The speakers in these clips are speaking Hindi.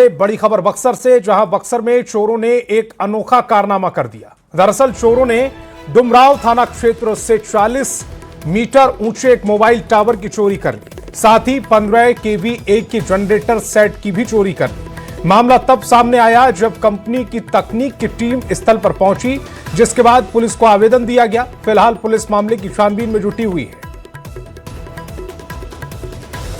बड़ी खबर बक्सर से, जहां बक्सर में चोरों ने एक अनोखा कारनामा कर दिया। दरअसल चोरों ने डुमराव थाना क्षेत्र से 40 मीटर ऊंचे एक मोबाइल टावर की चोरी कर ली। साथ ही 15 केवी एक की जनरेटर सेट की भी चोरी कर ली। मामला तब सामने आया जब कंपनी की तकनीक की टीम स्थल पर पहुंची, जिसके बाद पुलिस को आवेदन दिया गया। फिलहाल पुलिस मामले की छानबीन में जुटी हुई है।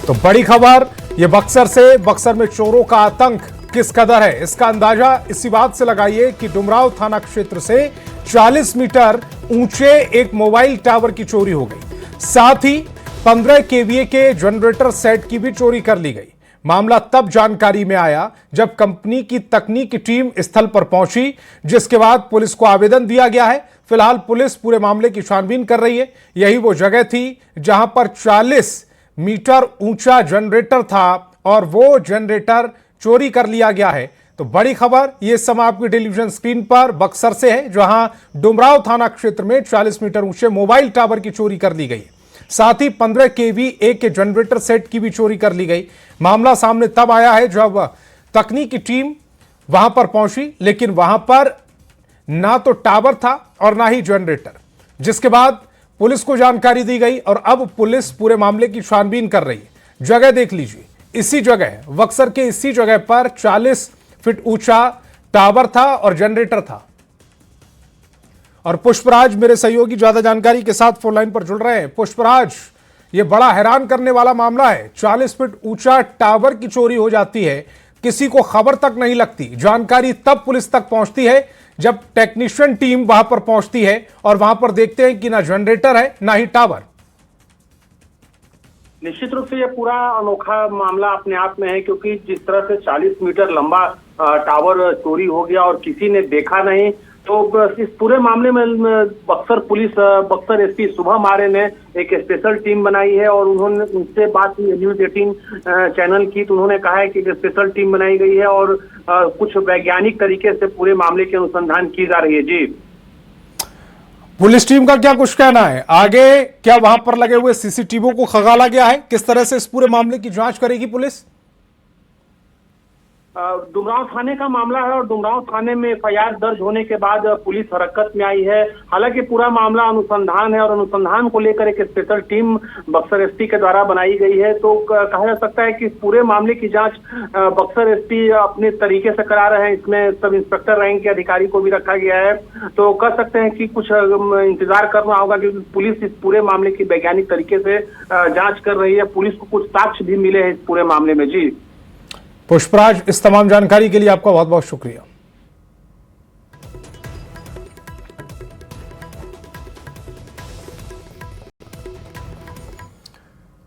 तो बड़ी खबर ये बक्सर से, बक्सर में चोरों का आतंक किस कदर है, इसका अंदाजा इसी बात से लगाइए कि डुमराव थाना क्षेत्र से 40 मीटर ऊंचे एक मोबाइल टावर की चोरी हो गई। साथ ही 15 केवीए के जनरेटर सेट की भी चोरी कर ली गई। मामला तब जानकारी में आया जब कंपनी की तकनीक की टीम स्थल पर पहुंची, जिसके बाद पुलिस को आवेदन दिया गया है। फिलहाल पुलिस पूरे मामले की छानबीन कर रही है। यही वो जगह थी जहां पर 40 मीटर ऊंचा जनरेटर था और वो जनरेटर चोरी कर लिया गया है। तो बड़ी खबर ये समय आपकी टेलीविजन स्क्रीन पर बक्सर से है, जहां डुमराव थाना क्षेत्र में 40 मीटर ऊंचे मोबाइल टावर की चोरी कर ली गई। साथ ही 15 केवी एक के जनरेटर सेट की भी चोरी कर ली गई। मामला सामने तब आया है जब तकनीक की टीम वहां पर पहुंची, लेकिन वहां पर ना तो टावर था और ना ही जनरेटर, जिसके बाद पुलिस को जानकारी दी गई और अब पुलिस पूरे मामले की छानबीन कर रही है। जगह देख लीजिए, इसी जगह बक्सर के इसी जगह पर 40 फीट ऊंचा टावर था और जनरेटर था। और पुष्पराज मेरे सहयोगी ज्यादा जानकारी के साथ फोन लाइन पर जुड़ रहे हैं। पुष्पराज, ये बड़ा हैरान करने वाला मामला है। 40 फीट ऊंचा टावर की चोरी हो जाती है, किसी को खबर तक नहीं लगती। जानकारी तब पुलिस तक पहुंचती है जब टेक्नीशियन टीम वहां पर पहुंचती है और वहां पर देखते हैं कि ना जनरेटर है ना ही टावर। निश्चित रूप से यह पूरा अनोखा मामला अपने आप में है, क्योंकि जिस तरह से 40 मीटर लंबा टावर चोरी हो गया और किसी ने देखा नहीं, तो इस पूरे मामले में बक्सर पुलिस, बक्सर एसपी शुभम आर्य ने एक स्पेशल टीम बनाई है और उन्होंने उनसे बात की न्यूज 18 चैनल की, तो उन्होंने कहा है कि एक स्पेशल टीम बनाई गई है और कुछ वैज्ञानिक तरीके से पूरे मामले की अनुसंधान की जा रही है। जी, पुलिस टीम का क्या कुछ कहना है आगे? क्या वहां पर लगे हुए सीसीटीवी को खंगाला गया है? किस तरह से इस पूरे मामले की जांच करेगी पुलिस? डुमराव थाने का मामला है और डुमराव थाने में एफआईआर दर्ज होने के बाद पुलिस हरकत में आई है। हालांकि पूरा मामला अनुसंधान है और अनुसंधान को लेकर एक स्पेशल टीम बक्सर एसपी के द्वारा बनाई गई है। तो कहा जा सकता है कि पूरे मामले की जांच बक्सर एसपी अपने तरीके से करा रहे हैं। इसमें सब इंस्पेक्टर रैंक के अधिकारी को भी रखा गया है। तो कह सकते हैं कि कुछ इंतजार करना होगा, क्योंकि पुलिस इस पूरे मामले की वैज्ञानिक तरीके से जाँच कर रही है। पुलिस को कुछ साक्ष्य भी मिले हैं इस पूरे मामले में। जी पुष्पराज, इस तमाम जानकारी के लिए आपका बहुत बहुत शुक्रिया।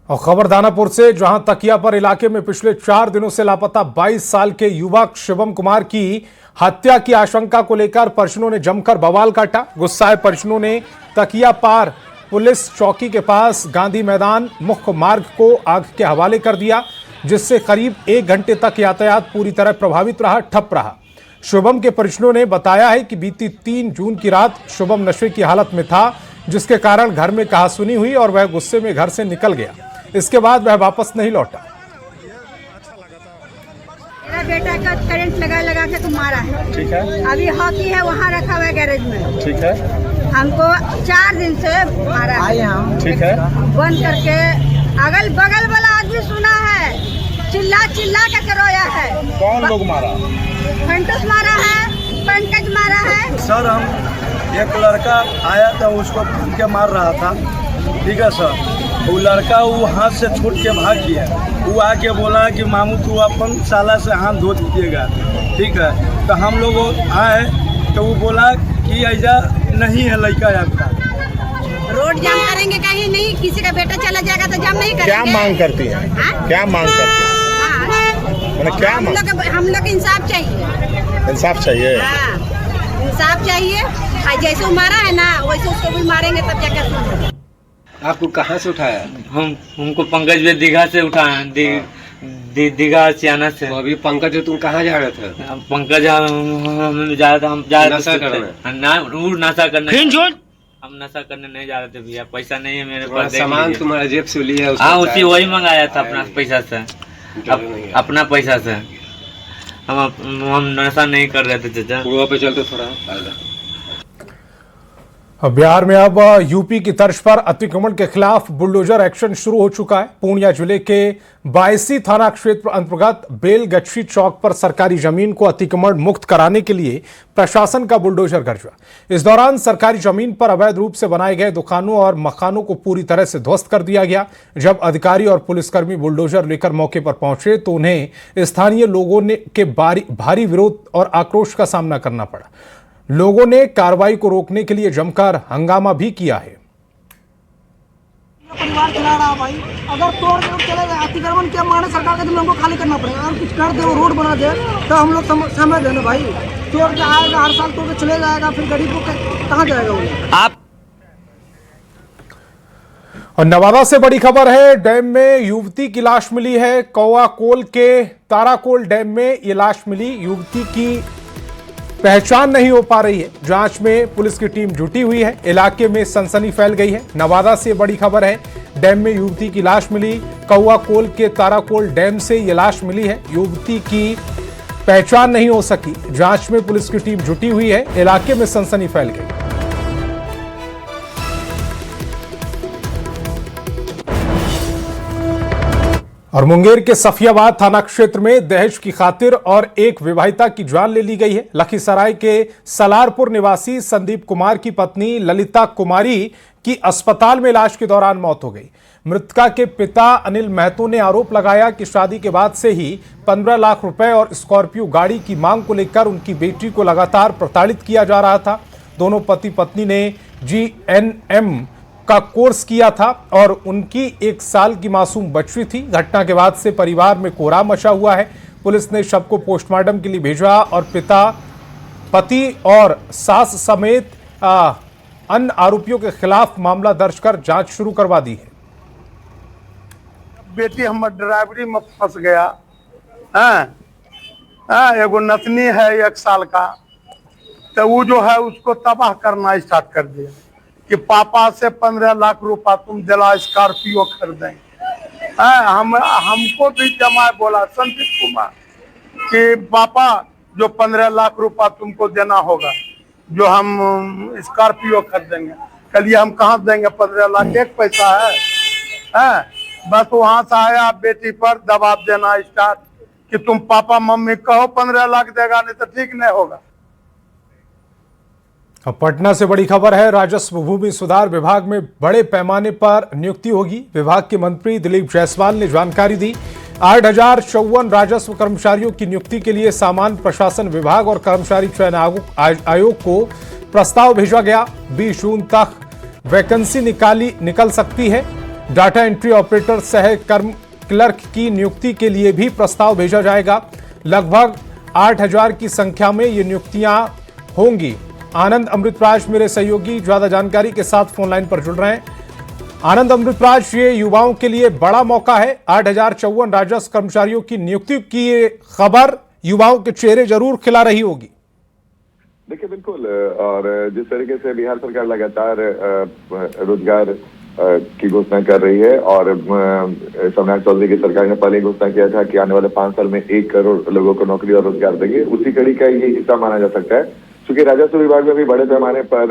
और खबर दानापुर से, जहां तकियापर इलाके में पिछले 4 दिनों से लापता 22 साल के युवक शिवम कुमार की हत्या की आशंका को लेकर परिजनों ने जमकर बवाल काटा। गुस्साए परिजनों ने तकियापार पुलिस चौकी के पास गांधी मैदान मुख्य मार्ग को आग के हवाले कर दिया, जिससे करीब 1 घंटे तक यातायात पूरी तरह प्रभावित रहा, ठप रहा। शुभम के परिजनों ने बताया है कि बीती 3 जून की रात शुभम नशे की हालत में था, जिसके कारण घर में कहासुनी हुई और वह गुस्से में घर से निकल गया। इसके बाद वह वापस नहीं लौटा। मेरा बेटा का करंट लगा के तो मारा है। ठीक है। अभी हॉकी है वहाँ रखा हुआ है गैरेज में। ठीक है। हमको 4 दिन से मारा है। ठीक है। बंद करके अगल बगल वाला आदमी सुना है, चिल्ला के रोया है। कौन लोग मारा? फंटूस मारा है, पंकज मारा है। सर, हम एक लड़का आया था, उसको भून के मार रहा था। ठीक है सर, वो लड़का वो हाथ से छूट के भाग गया। वो आके बोला कि मामू तू अपन साला से हाथ धो दीजिएगा। ठीक है, तो हम लोग आए तो वो बोला कि ऐसा नहीं है लड़का आपका। रोड जाम करेंगे कहीं नहीं, किसी का बेटा चला जाएगा तो जाम नहीं करेंगे। क्या मांग करती है? क्या मांग करती है? क्या हम लोग इंसाफ चाहिए। इंसाफ चाहिए? हाँ, इंसाफ चाहिए। जैसे मारा है ना, वैसे उसको भी मारेंगे तब जाकर। आपको कहाँ से उठाया? हमको पंकज भी दीघा से उठाया, दीघा सियाना से। तो अभी पंकज तुम कहाँ जा रहे थे? पंकज हम जा रहे थे, हम जा रहे थे नशा करने। हम नशा करने नहीं जा रहे थे भैया, पैसा नहीं है मेरे पास। सामान तुम्हारे जेब से लिया? हाँ, उसी वही मंगाया था अपना पैसा से, अपना पैसा से। हम नशा नहीं कर रहे थे चाचा। पूर्वा पे चलते थोड़ा फायदा। अब बिहार में अब यूपी की तर्ज पर अतिक्रमण के खिलाफ बुलडोजर एक्शन शुरू हो चुका है। पूर्णिया जिले के बायसी थाना क्षेत्र अंतर्गत बेलगच्छी चौक पर सरकारी जमीन को अतिक्रमण मुक्त कराने के लिए प्रशासन का बुलडोजर गरजा। इस दौरान सरकारी जमीन पर अवैध रूप से बनाए गए दुकानों और मकानों को पूरी तरह से ध्वस्त कर दिया गया। जब अधिकारी और पुलिसकर्मी बुलडोजर लेकर मौके पर पहुंचे तो उन्हें स्थानीय लोगों ने के भारी विरोध और आक्रोश का सामना करना पड़ा। लोगों ने कार्रवाई को रोकने के लिए जमकर हंगामा भी किया है। परिवार चला रहा भाई, अगर तोड़ के चले गए अतिक्रमण क्या माने सरकार के लोगों को खाली करना पड़ेगा। अगर कुछ कर दे वो रोड बना दे तो हम लोग समझ रहे ना भाई। तोड़ के आएगा हर साल तोड़ के चले जाएगा, फिर गरीबों के कहाँ जाएगा वो आप। और नवादा से बड़ी खबर है, डैम में युवती की लाश मिली है। कौआकोल के ताराकोल डैम में ये लाश मिली। युवती की पहचान नहीं हो पा रही है। जांच में पुलिस की टीम जुटी हुई है। इलाके में सनसनी फैल गई है। नवादा से बड़ी खबर है, डैम में युवती की लाश मिली। कौआकोल के ताराकोल डैम से ये लाश मिली है। युवती की पहचान नहीं हो सकी। जांच में पुलिस की टीम जुटी हुई है। इलाके में सनसनी फैल गई। और मुंगेर के सफियाबाद थाना क्षेत्र में दहेज की खातिर और एक विवाहिता की जान ले ली गई है। लखीसराय के सलारपुर निवासी संदीप कुमार की पत्नी ललिता कुमारी की अस्पताल में इलाज के दौरान मौत हो गई। मृतका के पिता अनिल महतो ने आरोप लगाया कि शादी के बाद से ही 15 लाख रुपए और स्कॉर्पियो गाड़ी की मांग को लेकर उनकी बेटी को लगातार प्रताड़ित किया जा रहा था। दोनों पति पत्नी ने GNM का कोर्स किया था और उनकी 1 साल की मासूम बच्ची थी। घटना के बाद से परिवार में कोहराम मचा हुआ है। पुलिस ने शव को पोस्टमार्टम के लिए भेजा और पिता, पति और सास समेत अन्य आरोपियों के खिलाफ मामला दर्ज कर जांच शुरू करवा दी है। बेटी हमारे ड्राइवरी में फंस गया। एगो नतनी है 1 साल का, तो वो जो है उसको तबाह करना स्टार्ट कर दिया कि पापा से 15 लाख रुपया तुम दिला स्कॉर्पियो खरीदें। हमको भी जमाए बोला संदीप कुमार कि पापा जो 15 लाख रुपया तुमको देना होगा, जो हम स्कॉर्पियो खरीदेंगे। कल हम कहाँ देंगे 15 लाख, एक पैसा है। बस वहां से आया बेटी पर दबाव देना स्टार्ट कि तुम पापा मम्मी कहो 15 लाख देगा, नहीं तो ठीक नहीं होगा। अब पटना से बड़ी खबर है, राजस्व भूमि सुधार विभाग में बड़े पैमाने पर नियुक्ति होगी। विभाग के मंत्री दिलीप जायसवाल ने जानकारी दी। 8054 राजस्व कर्मचारियों की नियुक्ति के लिए सामान्य प्रशासन विभाग और कर्मचारी चयन आयोग को प्रस्ताव भेजा गया। 20 जून तक वैकेंसी निकल सकती है। डाटा एंट्री ऑपरेटर सह कर्म क्लर्क की नियुक्ति के लिए भी प्रस्ताव भेजा जाएगा। लगभग 8000 की संख्या में ये नियुक्तियां होंगी। आनंद अमृतराज मेरे सहयोगी ज्यादा जानकारी के साथ फोन लाइन पर जुड़ रहे हैं। आनंद अमृतराज, ये युवाओं के लिए बड़ा मौका है। 8054 राजस्व कर्मचारियों की नियुक्ति की ये खबर युवाओं के चेहरे जरूर खिला रही होगी। देखिए बिल्कुल, और जिस तरीके से बिहार सरकार लगातार रोजगार की घोषणा कर रही है और सोमनाथ चौधरी की सरकार ने पहले घोषणा किया था कि आने वाले 5 साल में 1 करोड़ लोगों को नौकरी और रोजगार देंगे, उसी कड़ी का ये हिस्सा माना जा सकता है। क्योंकि राजस्व विभाग में भी बड़े पैमाने पर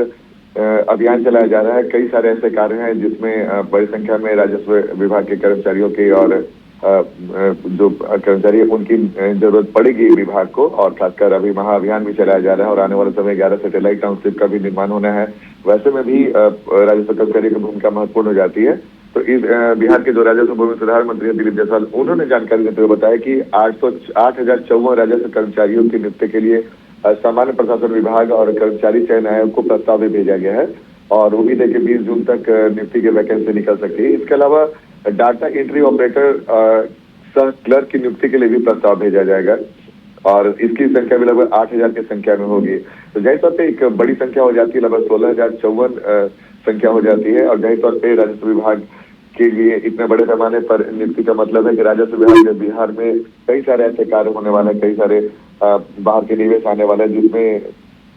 अभियान चलाया जा रहा है। कई सारे ऐसे कार्य हैं जिसमें बड़ी संख्या में राजस्व विभाग के कर्मचारियों की और जो कर्मचारी उनकी जरूरत पड़ेगी विभाग को, और खासकर अभी महाअभियान भी चलाया जा रहा है और आने वाले समय 11 सैटेलाइट टाउनशिप का भी निर्माण होना है। वैसे में भी राजस्व कर्मचारी की भूमिका महत्वपूर्ण हो जाती है। तो इस बिहार के जो राजस्व भूमि सुधार मंत्री दिलीप जायसवाल, उन्होंने जानकारी देते हुए बताया कि 8054 राजस्व कर्मचारियों की नियुक्ति के लिए सामान्य प्रशासन विभाग और कर्मचारी चयन आयोग को प्रस्ताव भी भेजा गया है और उम्मीद है कि 20 जून तक नियुक्ति की वैकेंसी निकल सकती है। इसके अलावा डाटा एंट्री ऑपरेटर सह क्लर्क की नियुक्ति के लिए भी प्रस्ताव भेजा जाएगा और इसकी संख्या भी लगभग 8000 की संख्या में होगी। तो जाहिर तौर पर एक बड़ी संख्या हो जाती है, लगभग 16054 संख्या हो जाती है। और जाहिर तौर पर राजस्व विभाग के लिए इतने बड़े पैमाने पर नियुक्ति का मतलब है कि राजस्व विभाग में बिहार में कई सारे ऐसे कार्य होने वाले हैं, कई सारे बाहर के निवेश आने वाले हैं जिसमें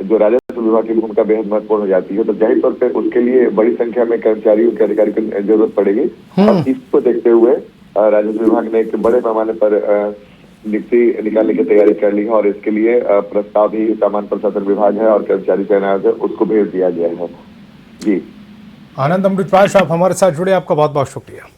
जो राजस्व विभाग की भूमिका बेहद महत्वपूर्ण हो जाती है। तो जाहिर तौर पर उसके लिए बड़ी संख्या में कर्मचारियों के अधिकारी की जरूरत पड़ेगी और इसको देखते हुए राजस्व विभाग ने एक बड़े पैमाने पर नियुक्ति निकालने की तैयारी कर ली है और इसके लिए प्रस्ताव भी सामान्य प्रशासन विभाग है और कर्मचारी चयन आयोग है उसको भेज दिया गया है। जी आनंद अमृतपाल, आप हमारे साथ जुड़े, आपका बहुत बहुत शुक्रिया।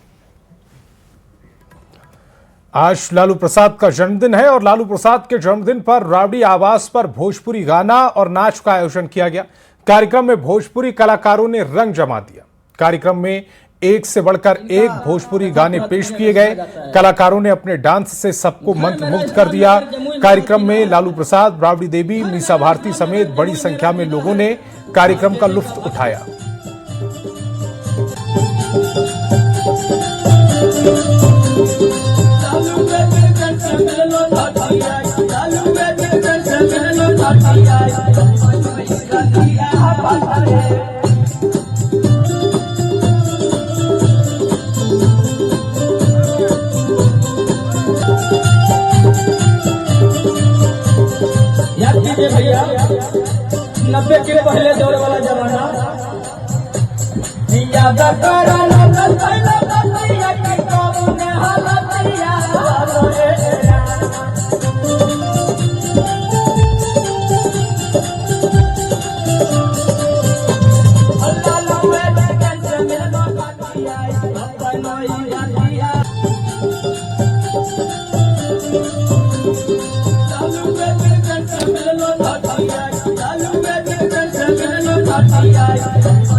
आज लालू प्रसाद का जन्मदिन है और लालू प्रसाद के जन्मदिन पर रावड़ी आवास पर भोजपुरी गाना और नाच का आयोजन किया गया। कार्यक्रम में भोजपुरी कलाकारों ने रंग जमा दिया। कार्यक्रम में एक से बढ़कर एक भोजपुरी गाने पेश किए गए। कलाकारों ने अपने डांस से सबको मंत्रमुग्ध कर दिया। कार्यक्रम में लालू प्रसाद, राबड़ी देवी, मीसा भारती समेत बड़ी संख्या में लोगों ने कार्यक्रम का लुत्फ उठाया। भैया 90 के पहले दौर वाला जमाना याद करा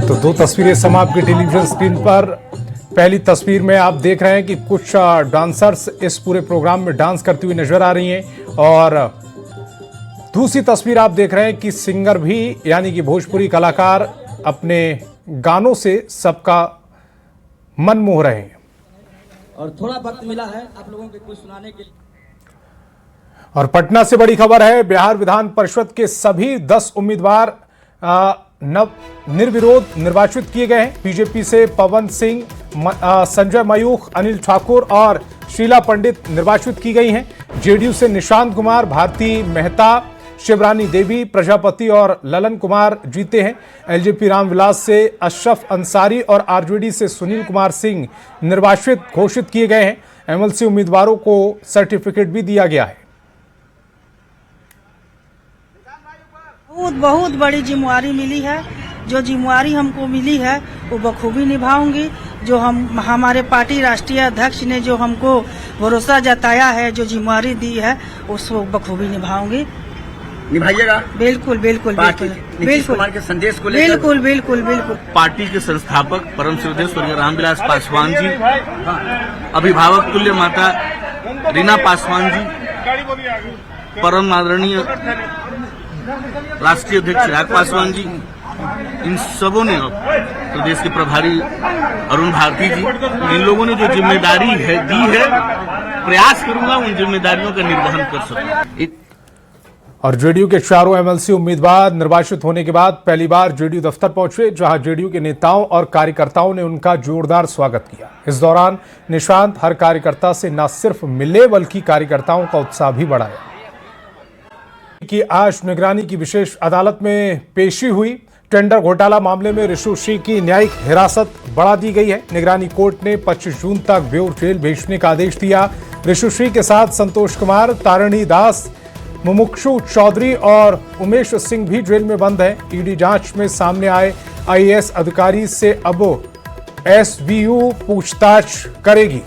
तो दो तस्वीरें समा आपके टेलीविजन स्क्रीन पर। पहली तस्वीर में आप देख रहे हैं कि कुछ डांसर्स इस पूरे प्रोग्राम में डांस करती हुई नजर आ रही हैं और दूसरी तस्वीर आप देख रहे हैं कि सिंगर भी यानी कि भोजपुरी कलाकार अपने गानों से सबका मन मोह रहे हैं। और थोड़ा वक्त मिला है आप लोगों को कुछ सुनाने के लिए। और पटना से बड़ी खबर है, बिहार विधान परिषद के सभी 10 उम्मीदवार निर्विरोध निर्वाचित किए गए हैं। बीजेपी से पवन सिंह, संजय मयूख, अनिल ठाकुर और शीला पंडित निर्वाचित की गई हैं। जेडीयू से निशांत कुमार, भारती मेहता, शिवरानी देवी, प्रजापति और ललन कुमार जीते हैं। एलजेपी रामविलास से अशरफ अंसारी और आरजेडी से सुनील कुमार सिंह निर्वाचित घोषित किए गए हैं। एमएलसी उम्मीदवारों को सर्टिफिकेट भी दिया गया है। बहुत बड़ी जिम्मेवारी मिली है। जो जिम्मेवारी हमको मिली है वो बखूबी निभाऊंगी। जो हमारे पार्टी राष्ट्रीय अध्यक्ष ने जो हमको भरोसा जताया है, जो जिम्मेवारी दी है, उसको बखूबी निभाऊंगी। निभाइएगा? बिल्कुल बिल्कुल बिल्कुल बिल्कुल के संदेश को बिल्कुल बिल्कुल बिल्कुल। पार्टी के संस्थापक परम श्रद्धेय स्वर्गीय रामविलास पासवान जी, अभिभावक तुल्य माता रीना पासवान जी, परम आदरणीय राष्ट्रीय अध्यक्ष चिराग पासवान जी, इन सबों ने प्रदेश के प्रभारी अरुण भारती जी, इन लोगों ने जो जिम्मेदारी है दी है, प्रयास करूंगा उन जिम्मेदारियों का निर्वहन कर सकूं। और जेडीयू के चारों एमएलसी उम्मीदवार निर्वाचित होने के बाद पहली बार जेडीयू दफ्तर पहुंचे, जहां जेडीयू के नेताओं और कार्यकर्ताओं ने उनका जोरदार स्वागत किया। इस दौरान निशांत हर कार्यकर्ता से न सिर्फ मिले बल्कि कार्यकर्ताओं का उत्साह भी बढ़ाया। कि आज निगरानी की विशेष अदालत में पेशी हुई। टेंडर घोटाला मामले में ऋषुश्री की न्यायिक हिरासत बढ़ा दी गई है। निगरानी कोर्ट ने 25 जून तक बेऊर जेल भेजने का आदेश दिया। ऋषुश्री के साथ संतोष कुमार, तारिणी दास, मुमुक्षु चौधरी और उमेश सिंह भी जेल में बंद हैं। ईडी जांच में सामने आए आईएएस अधिकारी से अब एसबीयू पूछताछ करेगी।